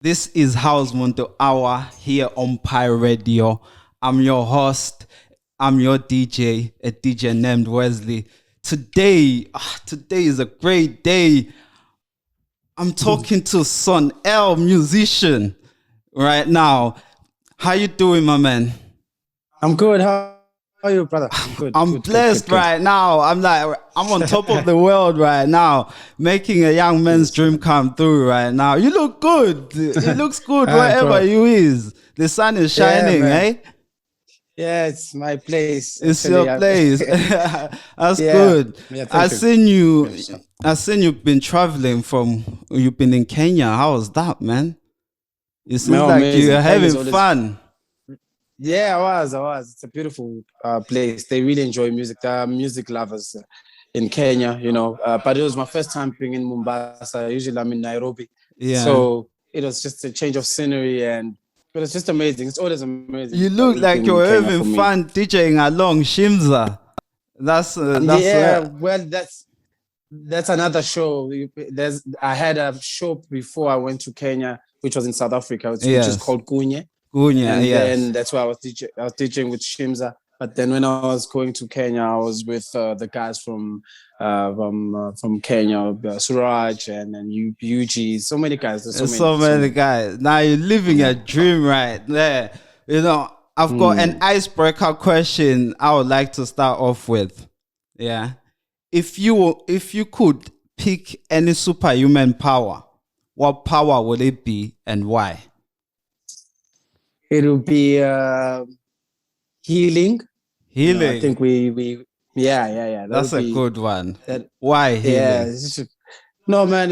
This is House Muntu Hour here on Pi Radio. I'm your host. I'm your DJ, a DJ named Wezlee. Today is a great day. I'm talking to Son L, musician, right now. How you doing, my man? I'm good. How are you, brother? I'm good. I'm blessed right now. I'm on top of the world right now, making a young man's dream come through right now. You look good. It looks good wherever you is. The sun is shining, eh? Yeah, it's my place. It's Actually, your place. That's good. Yeah, I seen you. Yes. I seen you've been traveling you've been in Kenya. How was that, man? It seems like amazing. you're having fun. Yeah, I was. It's a beautiful place. They really enjoy music. There are music lovers in Kenya, but it was my first time being in Mombasa. Usually I'm in Nairobi. Yeah. So it was just a change of scenery and it was just amazing. It's always amazing. You look like you're having fun DJing along Shimza. Well, that's another show. I had a show before I went to Kenya, which was in South Africa, which is called Kunye. And that's why I was teaching with Shimza. But then when I was going to Kenya, I was with the guys from Kenya, Suraj and UG. So many guys. There's so many guys. Now you're living a dream right there. I've got an icebreaker question I would like to start off with. Yeah. If you could pick any superhuman power, what power would it be and why? It will be healing. Healing. I think we That's a good one. Why healing? Yeah. No, man.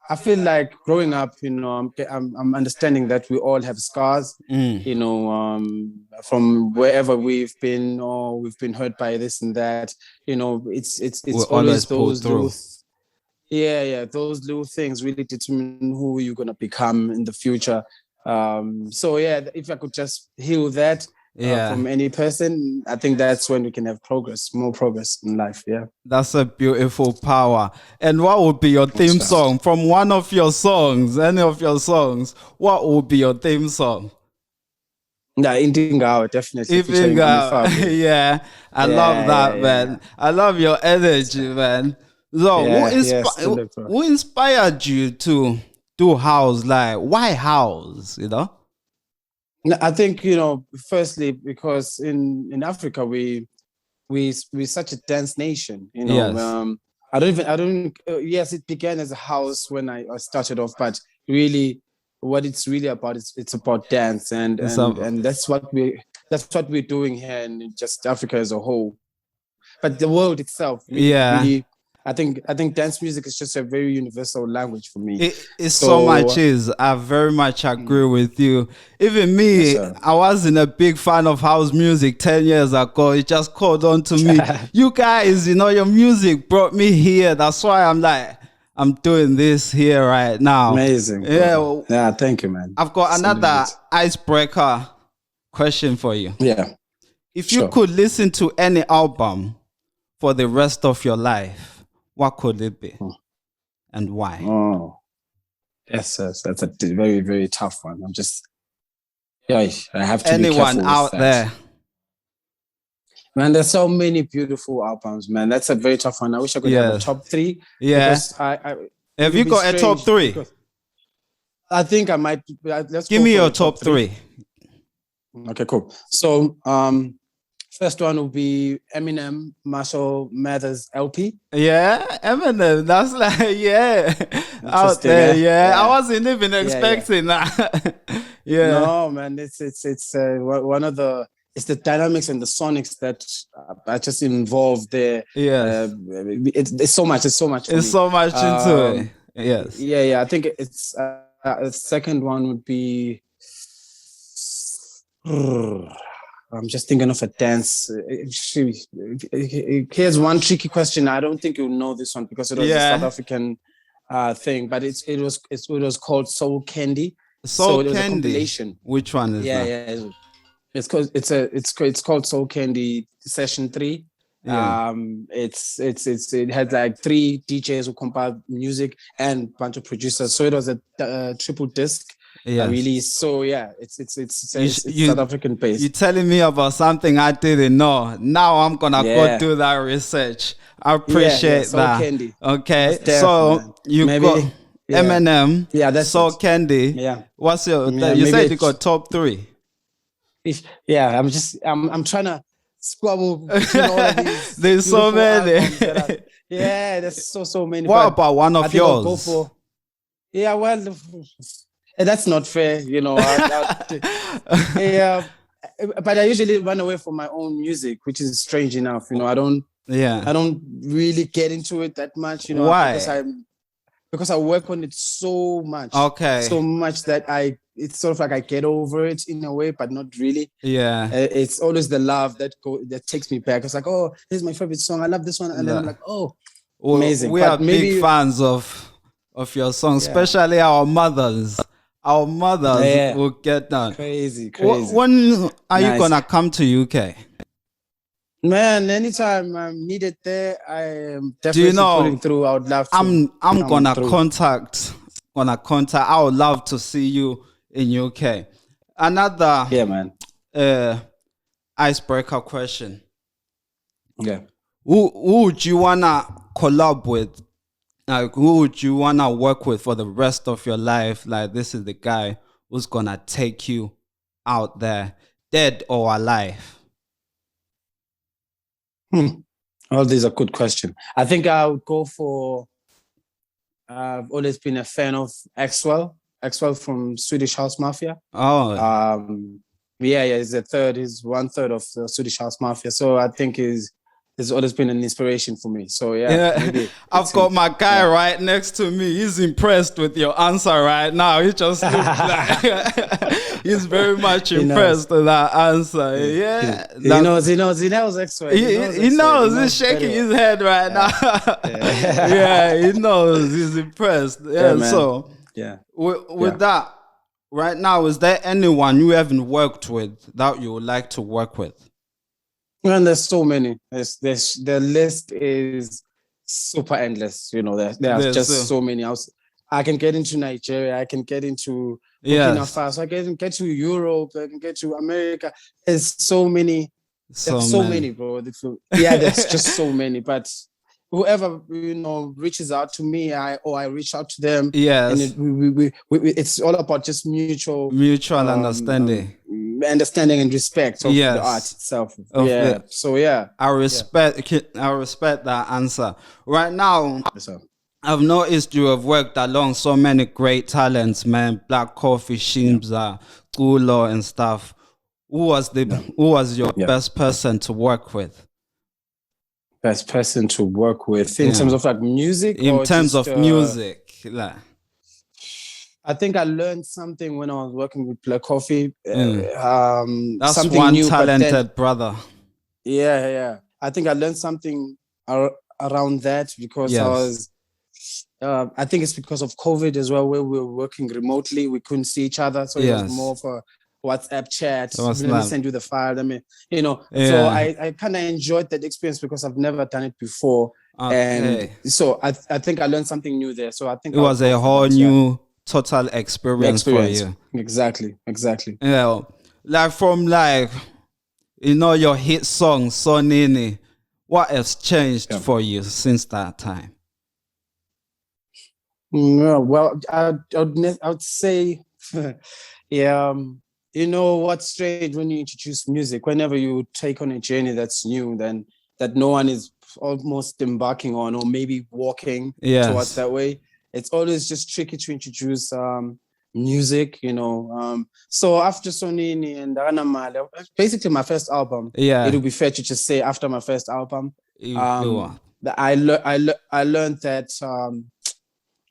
I feel like growing up, I'm understanding that we all have scars. From wherever we've been or we've been hurt by this and that. It's always those little. Those little things really determine who you're gonna become in the future. If I could just heal that from any person, I think that's when we can have more progress in life. Yeah, that's a beautiful power. And what would be your theme song from one of your songs? Any of your songs? What would be your theme song? Indingao, definitely. Yeah, I love that, man. I love your energy, man. So, who inspired you to do house? Like, why house? I think firstly because in Africa we're such a dance nation. Yes, it began as a house when I started off, but really, what it's really about it's about dance and that's what we're doing here in just Africa as a whole. But the world itself, really, I think dance music is just a very universal language for me. I very much agree with you. Even me, I wasn't a big fan of house music 10 years ago. It just called on to me. You guys, your music brought me here. That's why I'm doing this here right now. Amazing. Yeah, thank you, man. I've got another icebreaker question for you. Yeah. If you could listen to any album for the rest of your life, what could it be and why? Oh, yes, that's a very, very tough one. I have to be anyone careful out there. Man, there's so many beautiful albums, man. That's a very tough one. I wish I could have a top three. Yeah. Have you got a top three? I think I might. Let's give me your top three. Okay, cool. So, first one will be Eminem, Marshall Mathers LP. Yeah, Eminem. That's out there. Yeah, I wasn't even expecting that. No, man, it's one of the. It's the dynamics and the sonics that are just involved there. Yeah, it's so much. It's so much. It's so much into it. Yes. Yeah. I think it's the second one would be. I'm just thinking of a dance. Here's one tricky question. I don't think you'll know this one because it was a South African thing, but it was called Soul Candy. Soul Candy. Was a compilation. Which one is that? Yeah. It's called Soul Candy Session 3. It had like 3 DJs who compiled music and a bunch of producers. So it was a triple disc release. So yeah, it's South African based. You're telling me about something I didn't know. Now I'm gonna go do that research. I appreciate that. Candy. Okay, so you got Eminem. Yeah, that's So Candy. Yeah. What's your? You said you got top 3. I'm trying to squabble between all of these. There's so many. There's so many. What about one of yours? I'll go for, that's not fair, you know. But I usually run away from my own music, which is strange enough. You know, I don't really get into it that much. You know, why? Because I work on it so much. Okay. So much that it's sort of like I get over it in a way, but not really. Yeah. It's always the love that takes me back. It's like, oh, this is my favorite song. I love this one, and then I'm like, oh, amazing. We are big fans of your song, especially our mothers. Our mothers will get that. Crazy. When are you gonna come to UK? Man, anytime I'm needed there, I am definitely pulling through. I would love to. I'm gonna contact. I would love to see you in UK. Another icebreaker question. Yeah. Who would you wanna collab with? Like, who would you wanna work with for the rest of your life? Like, this is the guy who's gonna take you out there, dead or alive. All these are good questions. I think I would go for. I've always been a fan of Axwell from Swedish House Mafia. Oh. He's he's 1/3 of the Swedish House Mafia. So I think he's always been an inspiration for me. So maybe I've got my guy right next to me. He's impressed with your answer right now. He just looks like he's very much impressed with that answer. He knows Axwell. He knows. He's shaking his head right now. He knows. He's impressed. With that, right now, is there anyone you haven't worked with that you would like to work with? And there's so many. The list is super endless. You know, there's just so many. I can get into Nigeria. I can get into Burkina Faso. I can get to Europe. I can get to America. There's so many. There's so many, bro. There's just so many. But whoever reaches out to me, I reach out to them. Yes, and it's all about just mutual understanding. Understanding and respect of the art itself. I respect that answer. Right now, I've noticed you have worked along so many great talents, man. Black Coffee, Shimza, Kulo and stuff. Who was your best person to work with? Best person to work with in terms of like music? In terms of music. Like. I think I learned something when I was working with Black Coffee. That's something one new, talented brother. Yeah. I think I learned something around that because I was. I think it's because of COVID as well, where we were working remotely. We couldn't see each other, so it was more of a WhatsApp chat. Let me send you the file. So I kind of enjoyed that experience because I've never done it before, and so I think I learned something new there. So I think it was a whole new. Total experience for you. Exactly. Yeah, from your hit song So Nini. What has changed for you since that time? Well, I would say, what's strange when you introduce music. Whenever you take on a journey that's new, then that no one is almost embarking on, or maybe walking towards that way. It's always just tricky to introduce music, So after Sonini and Anamale, basically my first album. Yeah, it would be fair to just say after my first album, I learned that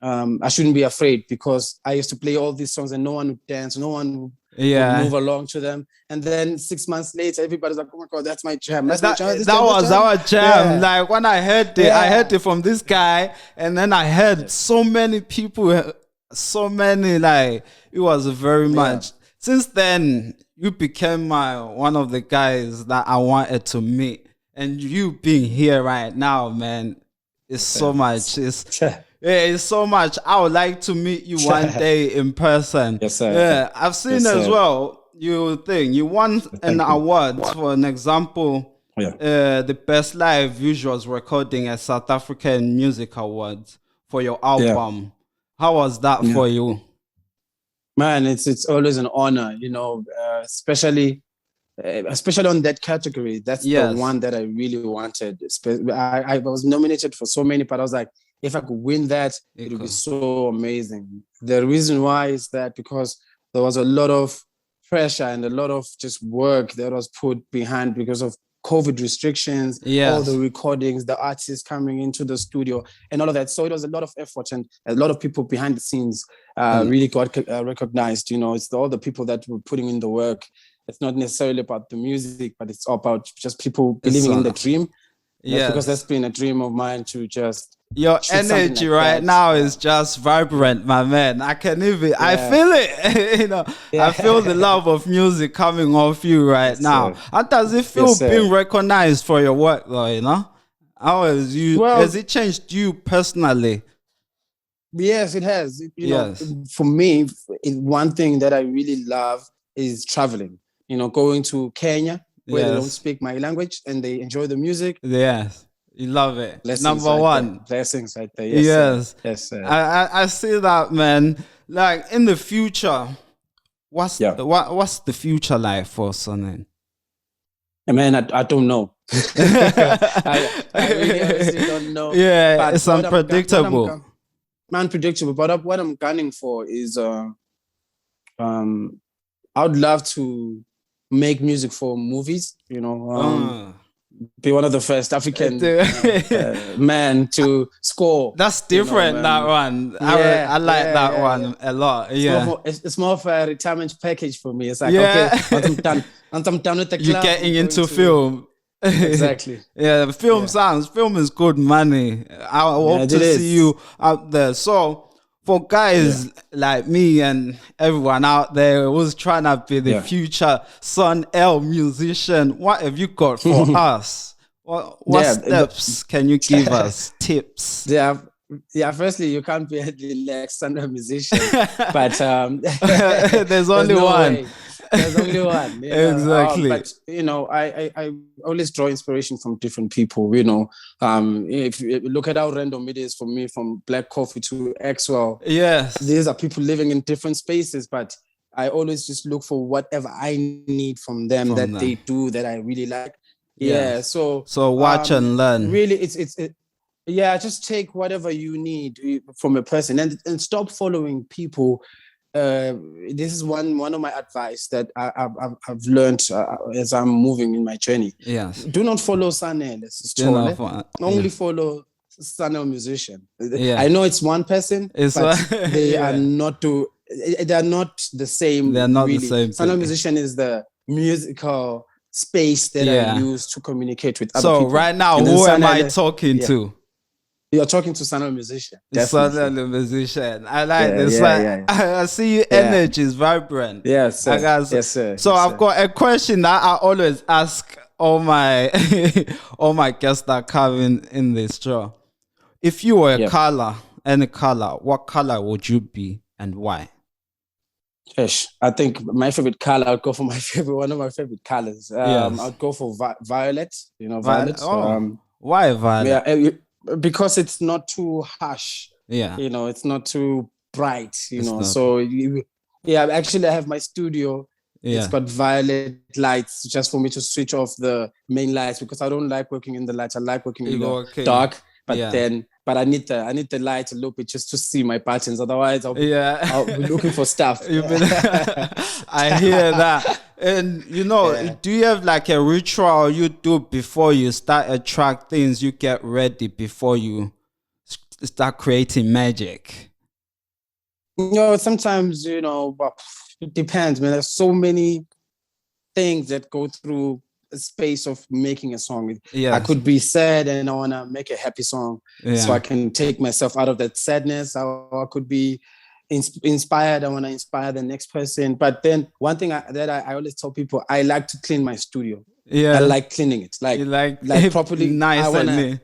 I shouldn't be afraid because I used to play all these songs and no one would dance, no one would move along to them. And then 6 months later, everybody's like, "Oh my God, that's my jam. That was our jam." Like when I heard it, I heard it from this guy, and then I heard so many people, so many. Like it was very much. Since then, you became one of the guys that I wanted to meet and you being here right now, man, it's so much. It's so much. I would like to meet you one day in person. Yes, sir. Yeah, I've seen as well. You won an award for an example. The best live visuals recording at South African Music Awards for your album. How was that for you? Man, it's always an honor, especially on that category. That's the one that I really wanted. I was nominated for so many, but I was like, if I could win that, it would be so amazing. The reason why is that because there was a lot of pressure and a lot of just work that was put behind because of COVID restrictions, all the recordings, the artists coming into the studio and all of that. So it was a lot of effort and a lot of people behind the scenes really got recognized. It's all the people that were putting in the work. It's not necessarily about the music, but it's about just people believing in the dream. Because that's been a dream of mine to just... Your energy right now is just vibrant, my man. I can even, I feel it. I feel the love of music coming off you right now. How does it feel being recognized for your work, though? How has it changed you personally? Yes, it has. For me, one thing that I really love is traveling. Going to Kenya where they don't speak my language and they enjoy the music. Yes. You love it. Blessings Number one. Blessings right there. Yes. Yes, sir. I see that, man. Like in the future, what's the future like for Sonnen? Man, I don't know. I really honestly don't know. Yeah, but it's unpredictable. Unpredictable. But what I'm gunning for is I would love to make music for movies, be one of the first African man to score. That's different, that one. I like that one a lot. It's more of a retirement package for me. It's like, okay, once I'm done with the club, you're getting into film. Exactly. Film is good money. I hope to see you out there. So for guys like me and everyone out there who's trying to be the future Son L musician, what have you got for us? What steps can you give us? Tips? Firstly, you can't be the next Son L musician, but there's only one. There's only one. Exactly. But I always draw inspiration from different people. If you look at how random it is for me, from Black Coffee to Axwell. Yes. These are people living in different spaces, but I always just look for whatever I need from them they do that I really like. Yeah. So watch and learn. Really, it's just take whatever you need from a person and stop following people. This is one of my advice that I've learned as I'm moving in my journey. Yes. Do not follow Sanel. Only follow Sanel musician. I know it's one person, but they are not the same. They're not really the same. Sanel musician is the musical space that I use to communicate with other people. So right now, who am I talking to? You're talking to Sanel musician. Sanel musician. I like this. I see your energy is vibrant. Yes, sir. Yes, sir. So I've got a question that I always ask all my guests that come in this show. If you were a color, any color, what color would you be and why? Gosh, I think my favorite color, I'd go for one of my favorite colors. I'd go for violet. Violet. Why violet? Because it's not too harsh. Yeah. It's not too bright, So actually I have my studio. It's got violet lights just for me to switch off the main lights because I don't like working in the lights. I like working in the dark. But I need the light a little bit just to see my patterns. Otherwise I'll be looking for stuff. I hear that. And do you have like a ritual you do before you start a track, things you get ready before you start creating magic? Sometimes, it depends, man. There's so many things that go through a space of making a song. I could be sad and I want to make a happy song so I can take myself out of that sadness. Or I could be inspired. I want to inspire the next person. But then one thing that I always tell people, I like to clean my studio. Yeah. I like cleaning it. Like properly. Nice and neat.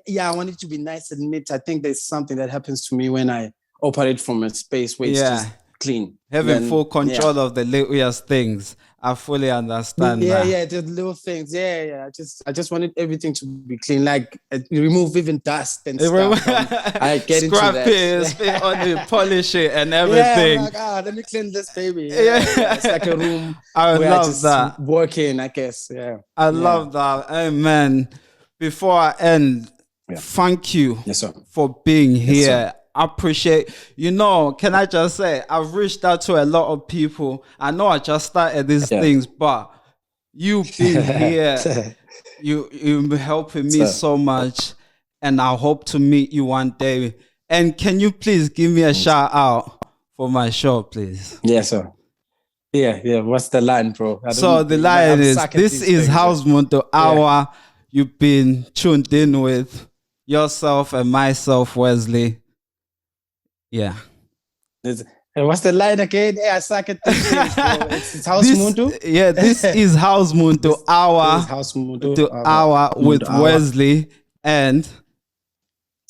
Yeah, I want it to be nice and neat. I think there's something that happens to me when I operate from a space where it's just clean. Having full control of the littlest things. I fully understand that. Yeah, just little things. Yeah. I just wanted everything to be clean. Like remove even dust and stuff. I get into that. Spit on it, polish it and everything. Yeah, like, let me clean this baby. Yeah. It's like a room I where love I just that. work in, I guess. Yeah. I love that. Amen. Before I end, thank you for being here. I appreciate, can I just say, I've reached out to a lot of people. I know I just started these things, but you being here, you're helping me so much. And I hope to meet you one day. And can you please give me a shout out for my show, please? Yes, sir. Yeah. What's the line, bro? So the line is, this is House Muntu Hour. You've been tuned in with yourself and myself, Wezlee. Yeah. And what's the line again? Yeah, I suck at these things, bro. It's House Muntu. Yeah, this is House Muntu Hour. House Muntu Hour with Wezlee and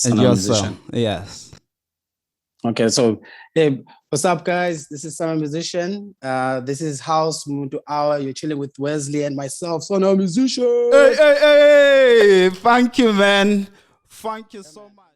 yourself. Yes. Okay, so hey, what's up, guys? This is Summer Musician. This is House Muntu Hour. You're chilling with Wezlee and myself, Summer Musician. Hey! Thank you, man. Thank you so much.